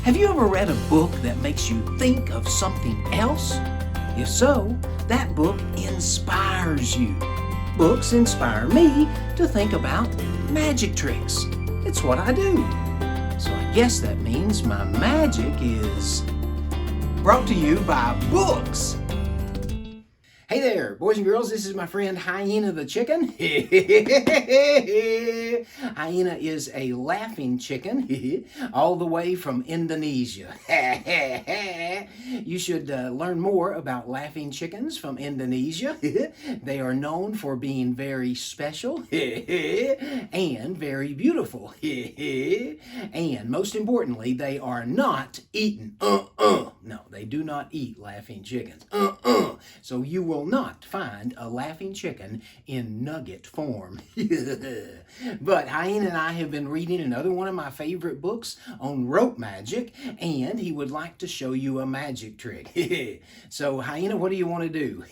Have you ever read a book that makes you think of something else? If so, that book inspires you. Books inspire me to think about magic tricks. It's what I do. So I guess that means my magic is brought to you by books. Hey there, boys and girls, this is my friend Hyena the chicken. Hyena is a laughing chicken all the way from Indonesia. You should learn more about laughing chickens from Indonesia. They are known for being very special and very beautiful. And most importantly, they are not eaten. No, they do not eat laughing chickens. So you will not find a laughing chicken in nugget form. But Hyena and I have been reading another one of my favorite books on rope magic, and he would like to show you a magic trick. So Hyena, what do you want to do?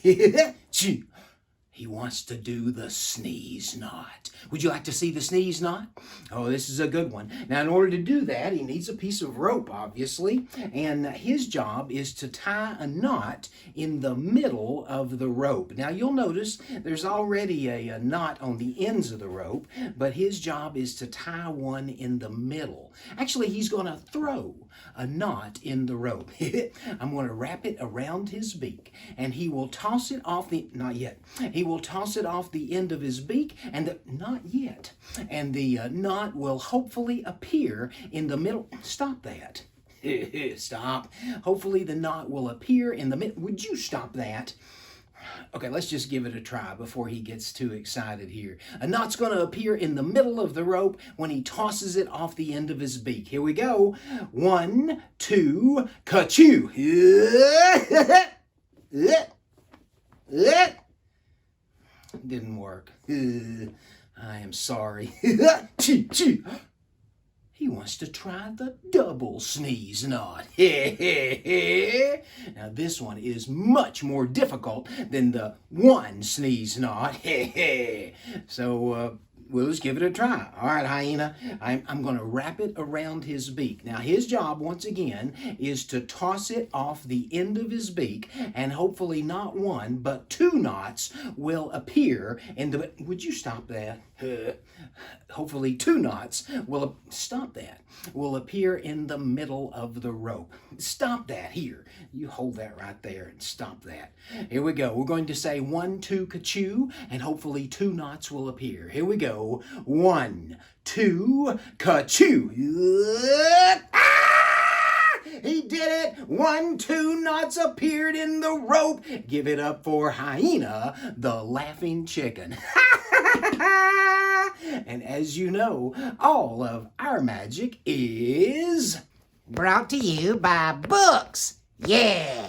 He wants to do the sneeze knot. Would you like to see the sneeze knot? Oh, this is a good one. Now, in order to do that, he needs a piece of rope, obviously, and his job is to tie a knot in the middle of the rope. Now, you'll notice there's already a knot on the ends of the rope, but his job is to tie one in the middle. Actually, he's going to throw a knot in the rope. I'm going to wrap it around his beak, and he will toss it off not yet. He will toss it off the end of his beak, and not yet. And the knot will hopefully appear in the middle. Stop that. Stop. Hopefully the knot will appear in the middle. Would you stop that? Okay, let's just give it a try before he gets too excited here. A knot's going to appear in the middle of the rope when he tosses it off the end of his beak. Here we go. 1, 2, ka-choo. Didn't work. I am sorry. He wants to try the double sneeze knot. Now this one is much more difficult than the one sneeze knot. So we'll just give it a try. All right, Hyena, I'm going to wrap it around his beak. Now his job, once again, is to toss it off the end of his beak, and hopefully not one, but 2 knots will appear in the... Would you stop that? Hopefully 2 knots will... Stop that. Will appear in the middle of the rope. Stop that. Here, you hold that right there and stop that. Here we go. We're going to say 1, 2, ka-choo, and hopefully 2 knots will appear. Here we go. 1, 2, ka-choo. He did it! 1, 2 knots appeared in the rope. Give it up for Hyena, the laughing chicken. And as you know, all of our magic is brought to you by books. Yeah!